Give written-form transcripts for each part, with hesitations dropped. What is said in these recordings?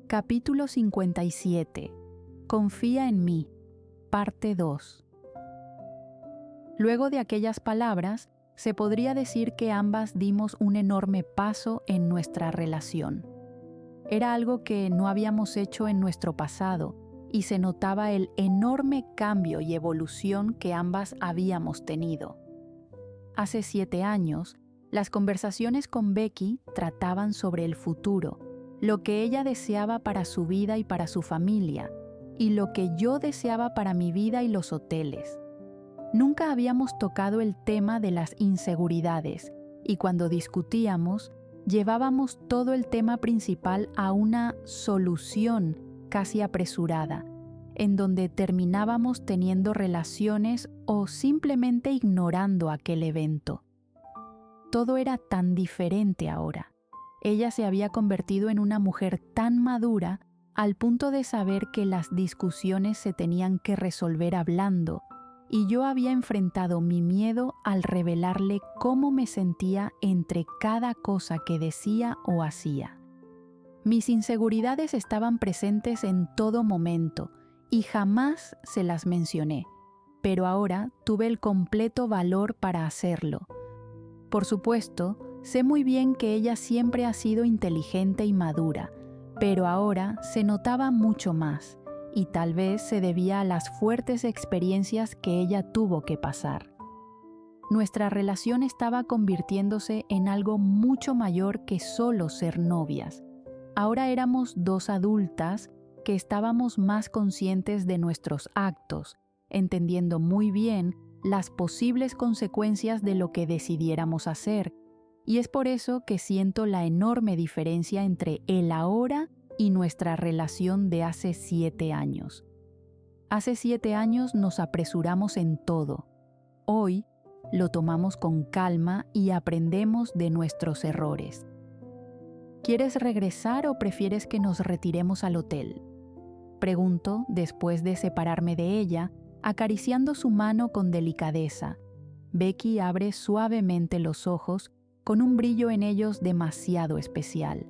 Capítulo 57. Confía en mí. Parte 2. Luego de aquellas palabras, se podría decir que ambas dimos un enorme paso en nuestra relación. Era algo que no habíamos hecho en nuestro pasado y se notaba el enorme cambio y evolución que ambas habíamos tenido. Hace 7 años, las conversaciones con Becky trataban sobre el futuro, lo que ella deseaba para su vida y para su familia, y lo que yo deseaba para mi vida y los hoteles. Nunca habíamos tocado el tema de las inseguridades, y cuando discutíamos, llevábamos todo el tema principal a una solución casi apresurada, en donde terminábamos teniendo relaciones o simplemente ignorando aquel evento. Todo era tan diferente ahora. Ella se había convertido en una mujer tan madura al punto de saber que las discusiones se tenían que resolver hablando, y yo había enfrentado mi miedo al revelarle cómo me sentía entre cada cosa que decía o hacía. Mis inseguridades estaban presentes en todo momento y jamás se las mencioné, pero ahora tuve el completo valor para hacerlo. Por supuesto, sé muy bien que ella siempre ha sido inteligente y madura, pero ahora se notaba mucho más, y tal vez se debía a las fuertes experiencias que ella tuvo que pasar. Nuestra relación estaba convirtiéndose en algo mucho mayor que solo ser novias. Ahora éramos 2 adultas que estábamos más conscientes de nuestros actos, entendiendo muy bien las posibles consecuencias de lo que decidiéramos hacer, y es por eso que siento la enorme diferencia entre el ahora y nuestra relación de hace 7 años. Hace 7 años nos apresuramos en todo. Hoy lo tomamos con calma y aprendemos de nuestros errores. ¿Quieres regresar o prefieres que nos retiremos al hotel?, pregunto después de separarme de ella, acariciando su mano con delicadeza. Becky abre suavemente los ojos con un brillo en ellos demasiado especial.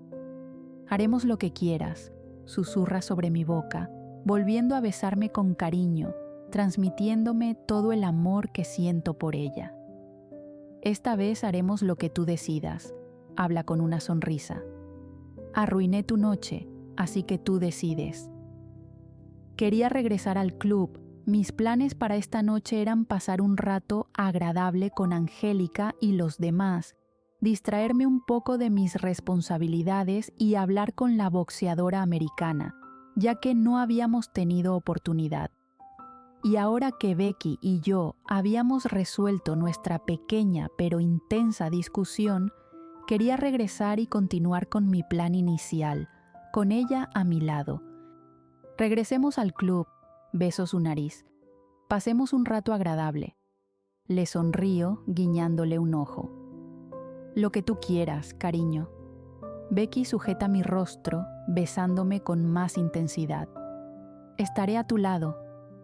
Haremos lo que quieras, susurra sobre mi boca, volviendo a besarme con cariño, transmitiéndome todo el amor que siento por ella. Esta vez haremos lo que tú decidas, habla con una sonrisa. Arruiné tu noche, así que tú decides. Quería regresar al club. Mis planes para esta noche eran pasar un rato agradable con Angélica y los demás, distraerme un poco de mis responsabilidades y hablar con la boxeadora americana, ya que no habíamos tenido oportunidad. Y ahora que Becky y yo habíamos resuelto nuestra pequeña pero intensa discusión, quería regresar y continuar con mi plan inicial, con ella a mi lado. Regresemos al club. Beso su nariz. Pasemos un rato agradable. Le sonrío, guiñándole un ojo. Lo que tú quieras, cariño. Becky sujeta mi rostro, besándome con más intensidad. Estaré a tu lado,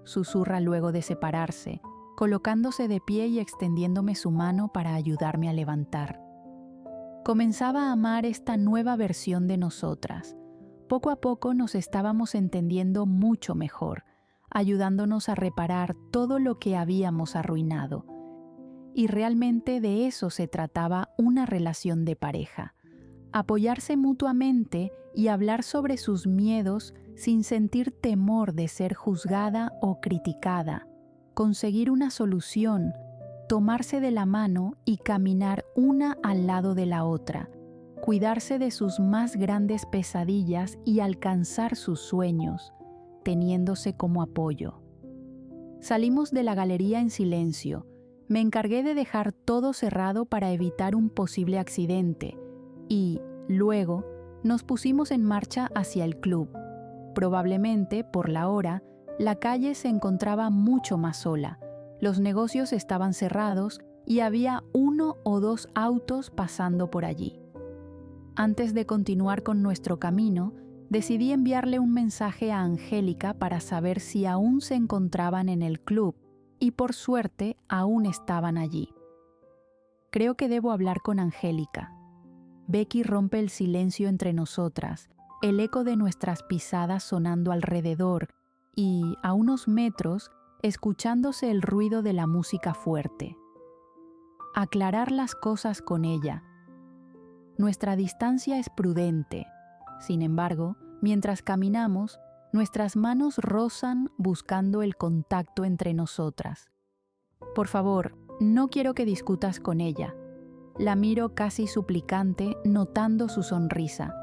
susurra luego de separarse, colocándose de pie y extendiéndome su mano para ayudarme a levantar. Comenzaba a amar esta nueva versión de nosotras. Poco a poco nos estábamos entendiendo mucho mejor, ayudándonos a reparar todo lo que habíamos arruinado. Y realmente de eso se trataba una relación de pareja. Apoyarse mutuamente y hablar sobre sus miedos sin sentir temor de ser juzgada o criticada. Conseguir una solución, tomarse de la mano y caminar una al lado de la otra. Cuidarse de sus más grandes pesadillas y alcanzar sus sueños, teniéndose como apoyo. Salimos de la galería en silencio. Me encargué de dejar todo cerrado para evitar un posible accidente y, luego, nos pusimos en marcha hacia el club. Probablemente, por la hora, la calle se encontraba mucho más sola. Los negocios estaban cerrados y había 1 o 2 autos pasando por allí. Antes de continuar con nuestro camino, decidí enviarle un mensaje a Angélica para saber si aún se encontraban en el club, y por suerte aún estaban allí. Creo que debo hablar con Angélica. Becky rompe el silencio entre nosotras. el eco de nuestras pisadas sonando alrededor y, a unos metros, escuchándose el ruido de la música fuerte. Aclarar las cosas con ella. Nuestra distancia es prudente. Sin embargo, mientras caminamos, nuestras manos rozan buscando el contacto entre nosotras. Por favor, no quiero que discutas con ella. La miro casi suplicante, notando su sonrisa.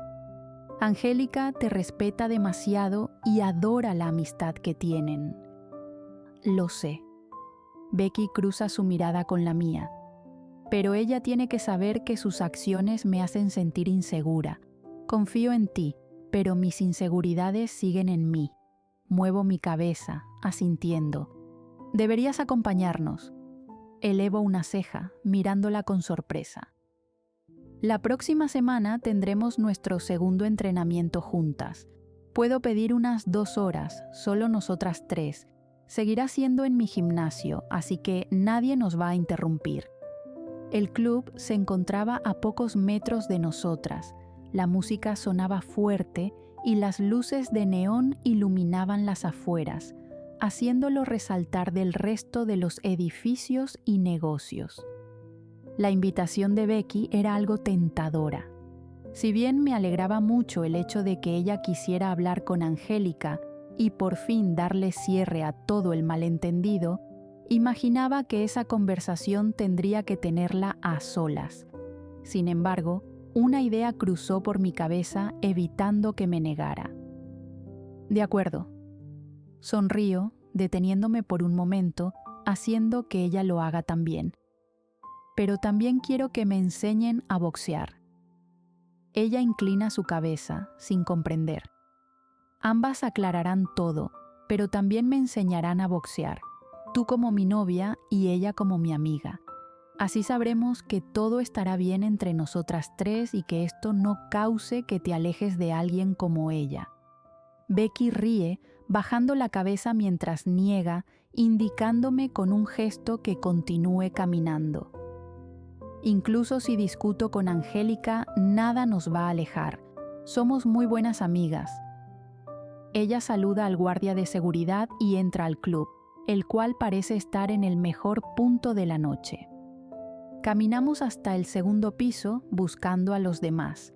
Angélica te respeta demasiado y adora la amistad que tienen. Lo sé. Becky cruza su mirada con la mía. Pero ella tiene que saber que sus acciones me hacen sentir insegura. Confío en ti, pero mis inseguridades siguen en mí. Muevo mi cabeza, asintiendo. Deberías acompañarnos. Elevo una ceja, mirándola con sorpresa. La próxima semana tendremos nuestro segundo entrenamiento juntas. Puedo pedir unas 2 horas, solo nosotras 3. Seguirá siendo en mi gimnasio, así que nadie nos va a interrumpir. El club se encontraba a pocos metros de nosotras. La música sonaba fuerte y las luces de neón iluminaban las afueras, haciéndolo resaltar del resto de los edificios y negocios. La invitación de Becky era algo tentadora. Si bien me alegraba mucho el hecho de que ella quisiera hablar con Angélica y por fin darle cierre a todo el malentendido, imaginaba que esa conversación tendría que tenerla a solas. Sin embargo, una idea cruzó por mi cabeza evitando que me negara. De acuerdo. Sonrío, deteniéndome por un momento, haciendo que ella lo haga también. Pero también quiero que me enseñen a boxear. Ella inclina su cabeza, sin comprender. Ambas aclararán todo, pero también me enseñarán a boxear. Tú como mi novia y ella como mi amiga. Así sabremos que todo estará bien entre nosotras 3 y que esto no cause que te alejes de alguien como ella. Becky ríe, bajando la cabeza mientras niega, indicándome con un gesto que continúe caminando. Incluso si discuto con Angélica, nada nos va a alejar. Somos muy buenas amigas. Ella saluda al guardia de seguridad y entra al club, el cual parece estar en el mejor punto de la noche. Caminamos hasta el segundo piso buscando a los demás.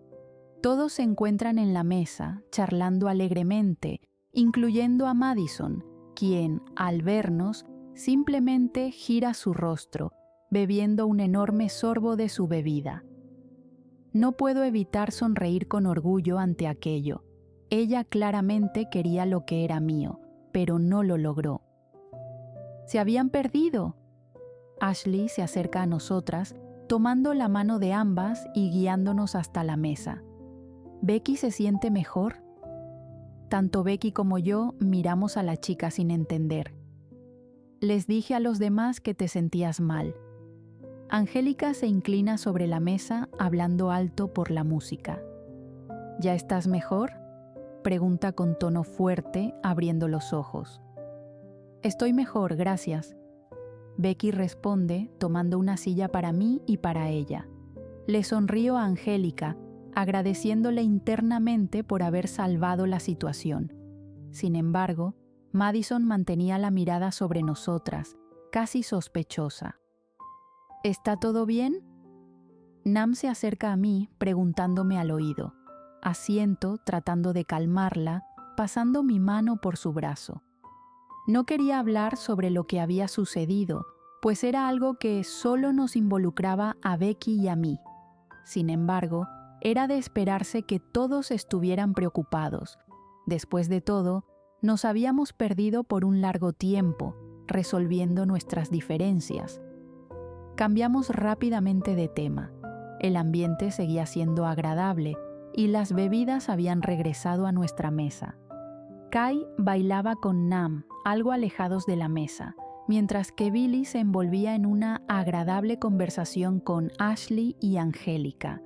Todos se encuentran en la mesa, charlando alegremente, incluyendo a Madison, quien, al vernos, simplemente gira su rostro, bebiendo un enorme sorbo de su bebida. No puedo evitar sonreír con orgullo ante aquello. Ella claramente quería lo que era mío, pero no lo logró. ¡Se habían perdido! Ashley se acerca a nosotras, tomando la mano de ambas y guiándonos hasta la mesa. ¿Becky se siente mejor? Tanto Becky como yo miramos a la chica sin entender. Les dije a los demás que te sentías mal. Angélica se inclina sobre la mesa, hablando alto por la música. ¿Ya estás mejor?, pregunta con tono fuerte, abriendo los ojos. Estoy mejor, gracias. Becky responde, tomando una silla para mí y para ella. Le sonrío a Angélica, agradeciéndole internamente por haber salvado la situación. Sin embargo, Madison mantenía la mirada sobre nosotras, casi sospechosa. ¿Está todo bien? Nam se acerca a mí, preguntándome al oído. Asiento, tratando de calmarla, pasando mi mano por su brazo. No quería hablar sobre lo que había sucedido, pues era algo que solo nos involucraba a Becky y a mí. Sin embargo, era de esperarse que todos estuvieran preocupados. Después de todo, nos habíamos perdido por un largo tiempo, resolviendo nuestras diferencias. Cambiamos rápidamente de tema. El ambiente seguía siendo agradable y las bebidas habían regresado a nuestra mesa. Kai bailaba con Nam, algo alejados de la mesa, mientras que Billy se envolvía en una agradable conversación con Ashley y Angélica.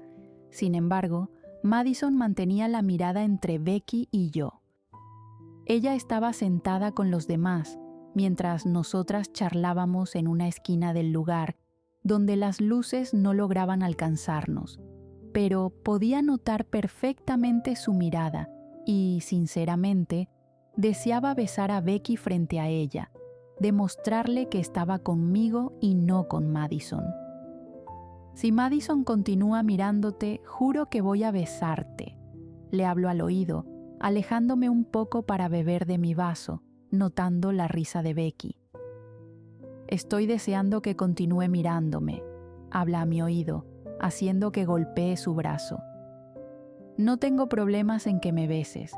Sin embargo, Madison mantenía la mirada entre Becky y yo. Ella estaba sentada con los demás, mientras nosotras charlábamos en una esquina del lugar, donde las luces no lograban alcanzarnos. pero podía notar perfectamente su mirada y, sinceramente, deseaba besar a Becky frente a ella, demostrarle que estaba conmigo y no con Madison. Si Madison continúa mirándote, juro que voy a besarte. Le hablo al oído, alejándome un poco para beber de mi vaso, notando la risa de Becky. Estoy deseando que continúe mirándome, habla a mi oído, haciendo que golpee su brazo. No tengo problemas en que me beses.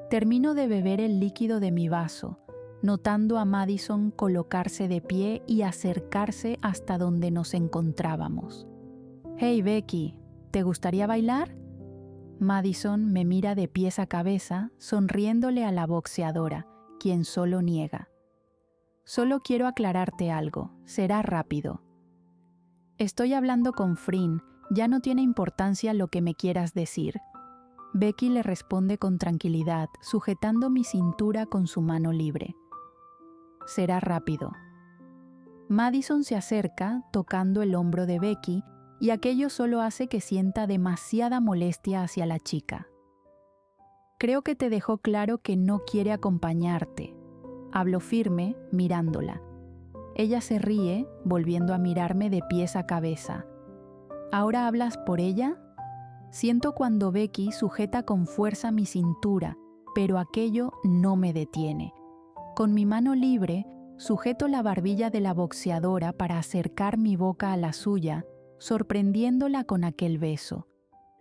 Termino de beber el líquido de mi vaso, notando a Madison colocarse de pie y acercarse hasta donde nos encontrábamos. «Hey Becky, ¿te gustaría bailar?» Madison me mira de pies a cabeza, sonriéndole a la boxeadora, quien solo niega. «Solo quiero aclararte algo, será rápido. Estoy hablando con Frin, ya no tiene importancia lo que me quieras decir». Becky le responde con tranquilidad, sujetando mi cintura con su mano libre. «Será rápido». Madison se acerca, tocando el hombro de Becky, y aquello solo hace que sienta demasiada molestia hacia la chica. «Creo que te dejó claro que no quiere acompañarte». Hablo firme, mirándola. Ella se ríe, volviendo a mirarme de pies a cabeza. «¿Ahora hablas por ella?» Siento cuando Becky sujeta con fuerza mi cintura, pero aquello no me detiene. Con mi mano libre, sujeto la barbilla de la boxeadora para acercar mi boca a la suya, sorprendiéndola con aquel beso.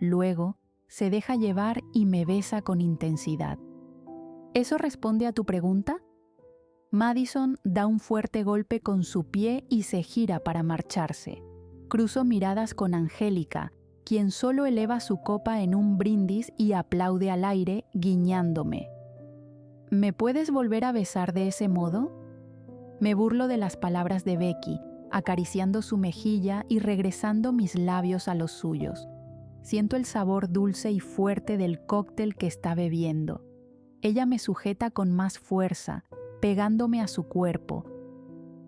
Luego, se deja llevar y me besa con intensidad. ¿Eso responde a tu pregunta? Madison da un fuerte golpe con su pie y se gira para marcharse. Cruzo miradas con Angélica, quien solo eleva su copa en un brindis y aplaude al aire, guiñándome. ¿Me puedes volver a besar de ese modo? Me burlo de las palabras de Becky, acariciando su mejilla y regresando mis labios a los suyos. Siento el sabor dulce y fuerte del cóctel que está bebiendo. Ella me sujeta con más fuerza, pegándome a su cuerpo.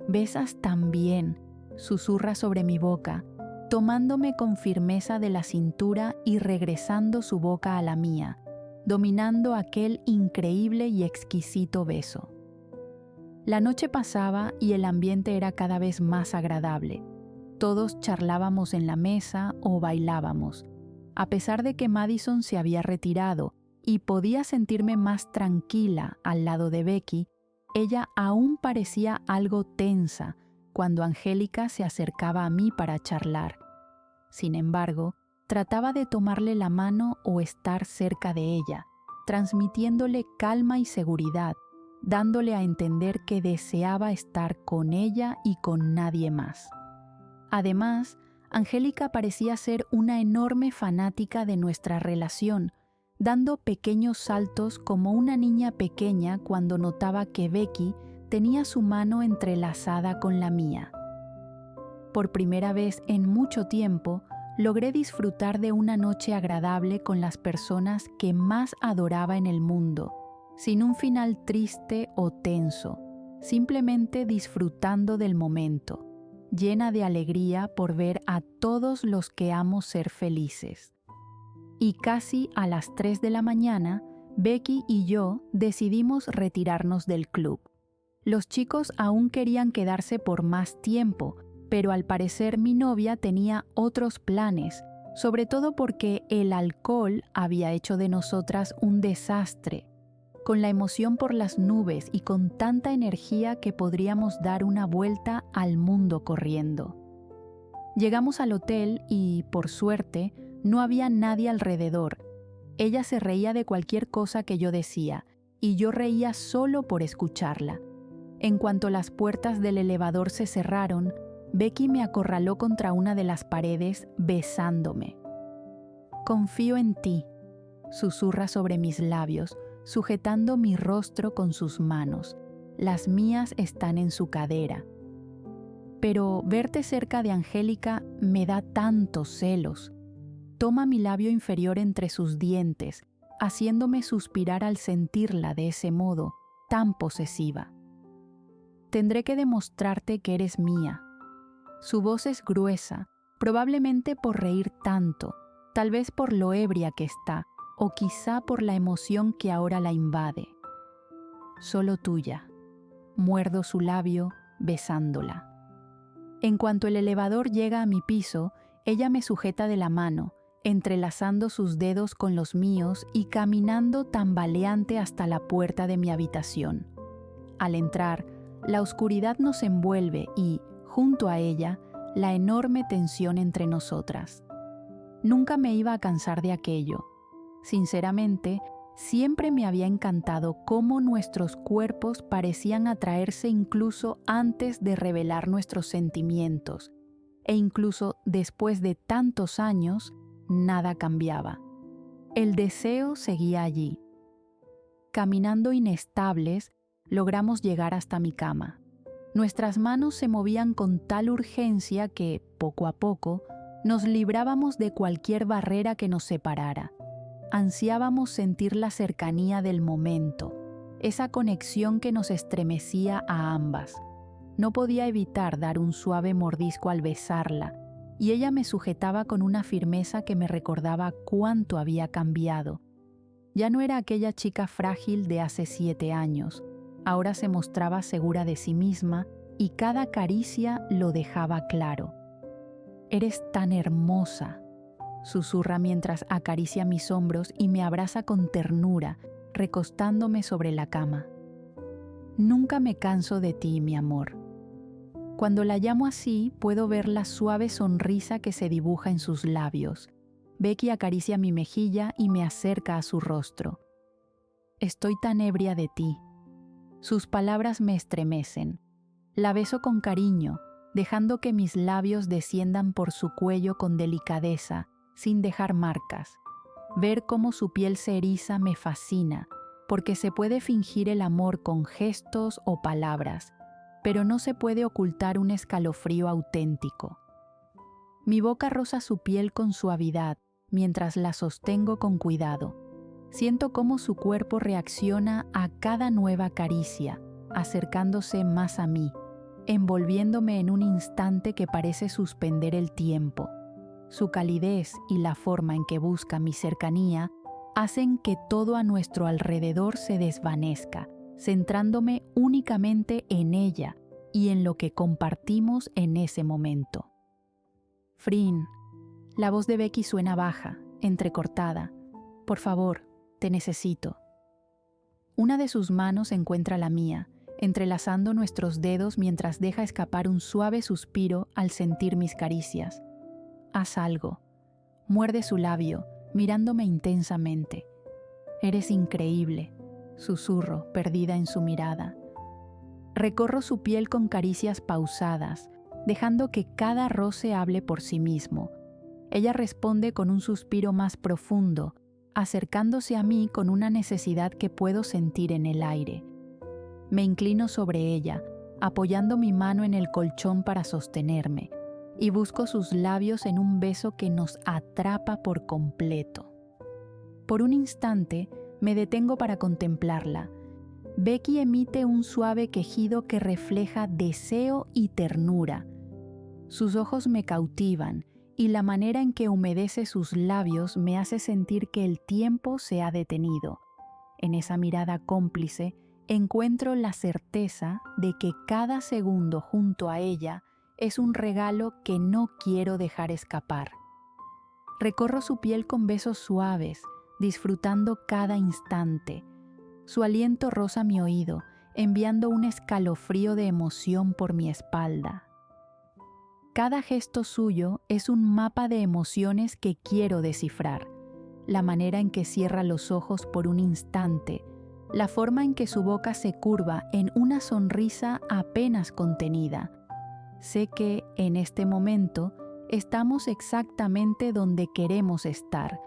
«Besas tan bien», susurra sobre mi boca, tomándome con firmeza de la cintura y regresando su boca a la mía, dominando aquel increíble y exquisito beso. La noche pasaba y el ambiente era cada vez más agradable. Todos charlábamos en la mesa o bailábamos. A pesar de que Madison se había retirado y podía sentirme más tranquila al lado de Becky, ella aún parecía algo tensa cuando Angélica se acercaba a mí para charlar. Sin embargo, trataba de tomarle la mano o estar cerca de ella, transmitiéndole calma y seguridad, dándole a entender que deseaba estar con ella y con nadie más. Además, Angélica parecía ser una enorme fanática de nuestra relación, dando pequeños saltos como una niña pequeña cuando notaba que Becky tenía su mano entrelazada con la mía. Por primera vez en mucho tiempo, logré disfrutar de una noche agradable con las personas que más adoraba en el mundo, sin un final triste o tenso, simplemente disfrutando del momento, llena de alegría por ver a todos los que amo ser felices. Y casi a las 3 de la mañana, Becky y yo decidimos retirarnos del club. Los chicos aún querían quedarse por más tiempo, pero al parecer mi novia tenía otros planes, sobre todo porque el alcohol había hecho de nosotras un desastre, con la emoción por las nubes y con tanta energía que podríamos dar una vuelta al mundo corriendo. Llegamos al hotel y, por suerte, no había nadie alrededor. Ella se reía de cualquier cosa que yo decía, y yo reía solo por escucharla. En cuanto las puertas del elevador se cerraron, Becky me acorraló contra una de las paredes, besándome. «Confío en ti», susurra sobre mis labios, sujetando mi rostro con sus manos. Las mías están en su cadera. Pero verte cerca de Angélica me da tantos celos. Toma mi labio inferior entre sus dientes, haciéndome suspirar al sentirla de ese modo, tan posesiva. «Tendré que demostrarte que eres mía». Su voz es gruesa, probablemente por reír tanto, tal vez por lo ebria que está, o quizá por la emoción que ahora la invade. Solo tuya. Muerdo su labio, besándola. En cuanto el elevador llega a mi piso, ella me sujeta de la mano, entrelazando sus dedos con los míos y caminando tambaleante hasta la puerta de mi habitación. Al entrar, la oscuridad nos envuelve y, junto a ella, la enorme tensión entre nosotras. Nunca me iba a cansar de aquello. Sinceramente, siempre me había encantado cómo nuestros cuerpos parecían atraerse incluso antes de revelar nuestros sentimientos, e incluso después de tantos años, nada cambiaba. El deseo seguía allí. Caminando inestables, logramos llegar hasta mi cama. Nuestras manos se movían con tal urgencia que, poco a poco, nos librábamos de cualquier barrera que nos separara. Ansiábamos sentir la cercanía del momento, esa conexión que nos estremecía a ambas. No podía evitar dar un suave mordisco al besarla, y ella me sujetaba con una firmeza que me recordaba cuánto había cambiado. Ya no era aquella chica frágil de hace 7 años. Ahora se mostraba segura de sí misma y cada caricia lo dejaba claro. «Eres tan hermosa», susurra mientras acaricia mis hombros y me abraza con ternura, recostándome sobre la cama. «Nunca me canso de ti, mi amor». Cuando la llamo así, puedo ver la suave sonrisa que se dibuja en sus labios. Becky acaricia mi mejilla y me acerca a su rostro. «Estoy tan ebria de ti». Sus palabras me estremecen. La beso con cariño, dejando que mis labios desciendan por su cuello con delicadeza, sin dejar marcas. Ver cómo su piel se eriza me fascina, porque se puede fingir el amor con gestos o palabras, pero no se puede ocultar un escalofrío auténtico. Mi boca roza su piel con suavidad, mientras la sostengo con cuidado. Siento cómo su cuerpo reacciona a cada nueva caricia, acercándose más a mí, envolviéndome en un instante que parece suspender el tiempo. Su calidez y la forma en que busca mi cercanía hacen que todo a nuestro alrededor se desvanezca, centrándome únicamente en ella y en lo que compartimos en ese momento. «Frin», la voz de Becky suena baja, entrecortada. «Por favor, te necesito». Una de sus manos encuentra la mía, entrelazando nuestros dedos mientras deja escapar un suave suspiro al sentir mis caricias. «Haz algo». Muerde su labio, mirándome intensamente. «Eres increíble», susurro, perdida en su mirada. Recorro su piel con caricias pausadas, dejando que cada roce hable por sí mismo. Ella responde con un suspiro más profundo, acercándose a mí con una necesidad que puedo sentir en el aire. Me inclino sobre ella, apoyando mi mano en el colchón para sostenerme, y busco sus labios en un beso que nos atrapa por completo. Por un instante, me detengo para contemplarla. Becky emite un suave quejido que refleja deseo y ternura. Sus ojos me cautivan y la manera en que humedece sus labios me hace sentir que el tiempo se ha detenido. En esa mirada cómplice encuentro la certeza de que cada segundo junto a ella es un regalo que no quiero dejar escapar. Recorro su piel con besos suaves, disfrutando cada instante. Su aliento roza mi oído, enviando un escalofrío de emoción por mi espalda. Cada gesto suyo es un mapa de emociones que quiero descifrar. La manera en que cierra los ojos por un instante, la forma en que su boca se curva en una sonrisa apenas contenida. Sé que, en este momento, estamos exactamente donde queremos estar.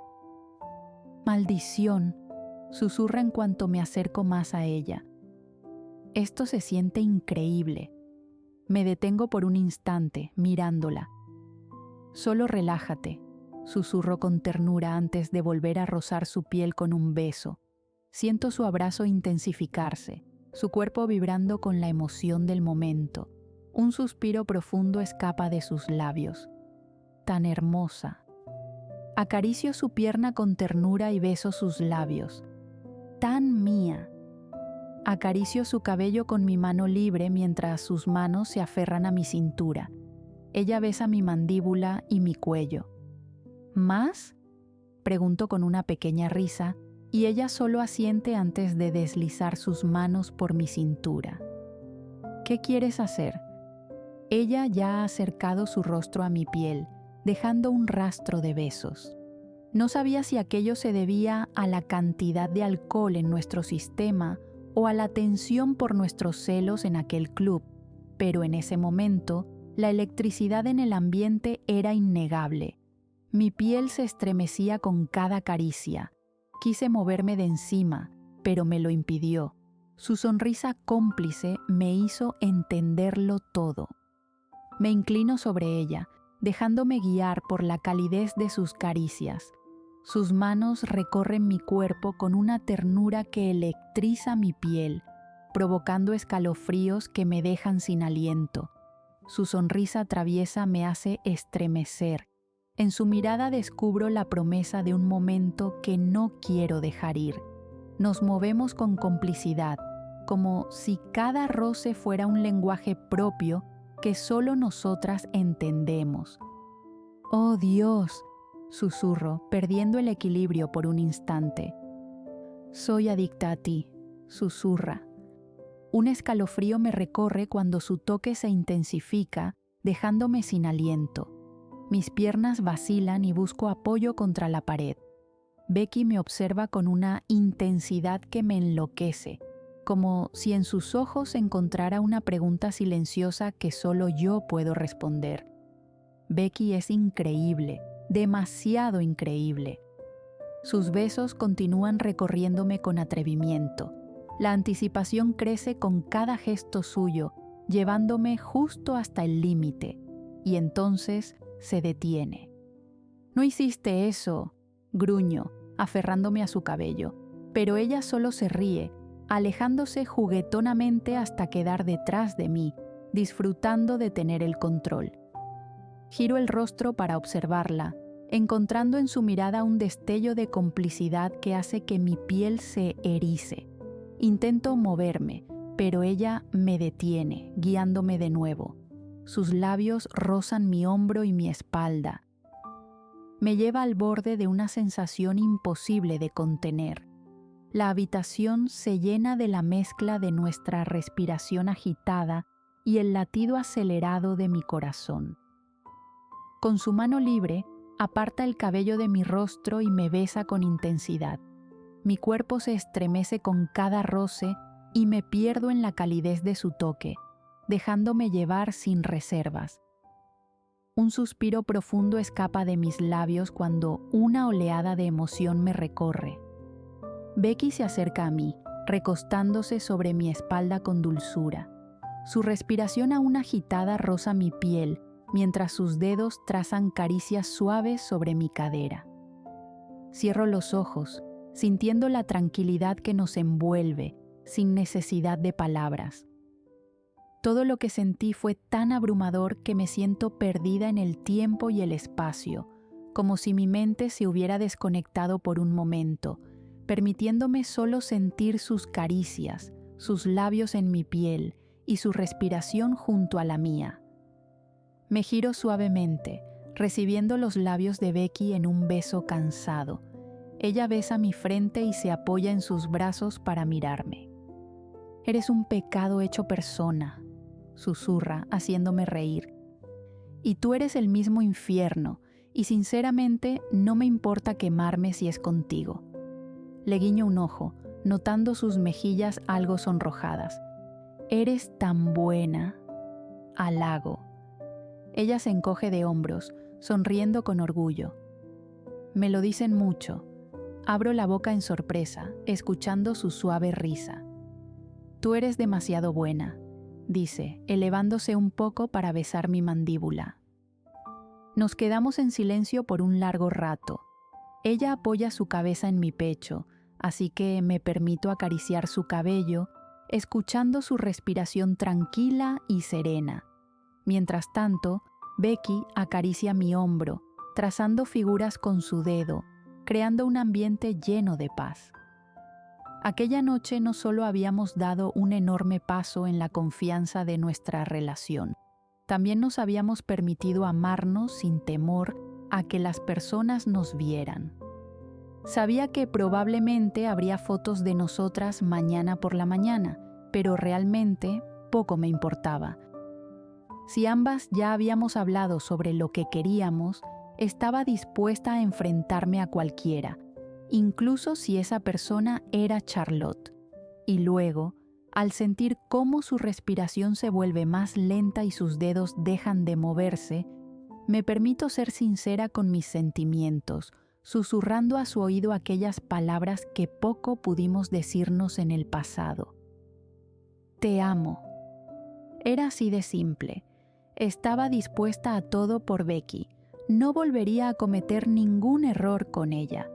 «Maldición», susurra en cuanto me acerco más a ella. Esto se siente increíble. Me detengo por un instante, mirándola. «Solo relájate», susurro con ternura antes de volver a rozar su piel con un beso. Siento su abrazo intensificarse, su cuerpo vibrando con la emoción del momento. Un suspiro profundo escapa de sus labios. «Tan hermosa». Acaricio su pierna con ternura y beso sus labios. ¡Tan mía! Acaricio su cabello con mi mano libre mientras sus manos se aferran a mi cintura. Ella besa mi mandíbula y mi cuello. ¿Más?, pregunto con una pequeña risa, y ella solo asiente antes de deslizar sus manos por mi cintura. ¿Qué quieres hacer? Ella ya ha acercado su rostro a mi piel, dejando un rastro de besos. No sabía si aquello se debía a la cantidad de alcohol en nuestro sistema o a la tensión por nuestros celos en aquel club, pero en ese momento, la electricidad en el ambiente era innegable. Mi piel se estremecía con cada caricia. Quise moverme de encima, pero me lo impidió. Su sonrisa cómplice me hizo entenderlo todo. Me inclino sobre ella, dejándome guiar por la calidez de sus caricias. Sus manos recorren mi cuerpo con una ternura que electriza mi piel, provocando escalofríos que me dejan sin aliento. Su sonrisa traviesa me hace estremecer. En su mirada descubro la promesa de un momento que no quiero dejar ir. Nos movemos con complicidad, como si cada roce fuera un lenguaje propio que solo nosotras entendemos. ¡Oh Dios!, susurro, perdiendo el equilibrio por un instante. Soy adicta a ti, susurra. Un escalofrío me recorre cuando su toque se intensifica, dejándome sin aliento. Mis piernas vacilan y busco apoyo contra la pared. Becky me observa con una intensidad que me enloquece, como si en sus ojos encontrara una pregunta silenciosa que solo yo puedo responder. Becky es increíble, demasiado increíble. Sus besos continúan recorriéndome con atrevimiento. La anticipación crece con cada gesto suyo, llevándome justo hasta el límite, y entonces se detiene. «No hiciste eso», gruño, aferrándome a su cabello, pero ella solo se ríe, alejándose juguetonamente hasta quedar detrás de mí, disfrutando de tener el control. Giro el rostro para observarla, encontrando en su mirada un destello de complicidad que hace que mi piel se erice. Intento moverme, pero ella me detiene, guiándome de nuevo. Sus labios rozan mi hombro y mi espalda. Me lleva al borde de una sensación imposible de contener. La habitación se llena de la mezcla de nuestra respiración agitada y el latido acelerado de mi corazón. Con su mano libre, aparta el cabello de mi rostro y me besa con intensidad. Mi cuerpo se estremece con cada roce y me pierdo en la calidez de su toque, dejándome llevar sin reservas. Un suspiro profundo escapa de mis labios cuando una oleada de emoción me recorre. Becky se acerca a mí, recostándose sobre mi espalda con dulzura. Su respiración aún agitada roza mi piel, mientras sus dedos trazan caricias suaves sobre mi cadera. Cierro los ojos, sintiendo la tranquilidad que nos envuelve, sin necesidad de palabras. Todo lo que sentí fue tan abrumador que me siento perdida en el tiempo y el espacio, como si mi mente se hubiera desconectado por un momento, permitiéndome solo sentir sus caricias, sus labios en mi piel y su respiración junto a la mía. Me giro suavemente, recibiendo los labios de Becky en un beso cansado. Ella besa mi frente y se apoya en sus brazos para mirarme. «Eres un pecado hecho persona», susurra, haciéndome reír. «Y tú eres el mismo infierno, y sinceramente no me importa quemarme si es contigo». Le guiño un ojo, notando sus mejillas algo sonrojadas. «Eres tan buena», halago. Ella se encoge de hombros, sonriendo con orgullo. Me lo dicen mucho. Abro la boca en sorpresa, escuchando su suave risa. «Tú eres demasiado buena», dice, elevándose un poco para besar mi mandíbula. Nos quedamos en silencio por un largo rato. Ella apoya su cabeza en mi pecho, así que me permito acariciar su cabello, escuchando su respiración tranquila y serena. Mientras tanto, Becky acaricia mi hombro, trazando figuras con su dedo, creando un ambiente lleno de paz. Aquella noche no solo habíamos dado un enorme paso en la confianza de nuestra relación, también nos habíamos permitido amarnos sin temor a que las personas nos vieran. Sabía que probablemente habría fotos de nosotras mañana por la mañana, pero realmente poco me importaba. Si ambas ya habíamos hablado sobre lo que queríamos, estaba dispuesta a enfrentarme a cualquiera, incluso si esa persona era Charlotte. Y luego, al sentir cómo su respiración se vuelve más lenta y sus dedos dejan de moverse, me permito ser sincera con mis sentimientos, susurrando a su oído aquellas palabras que poco pudimos decirnos en el pasado. Te amo. Era así de simple. Estaba dispuesta a todo por Becky. No volvería a cometer ningún error con ella.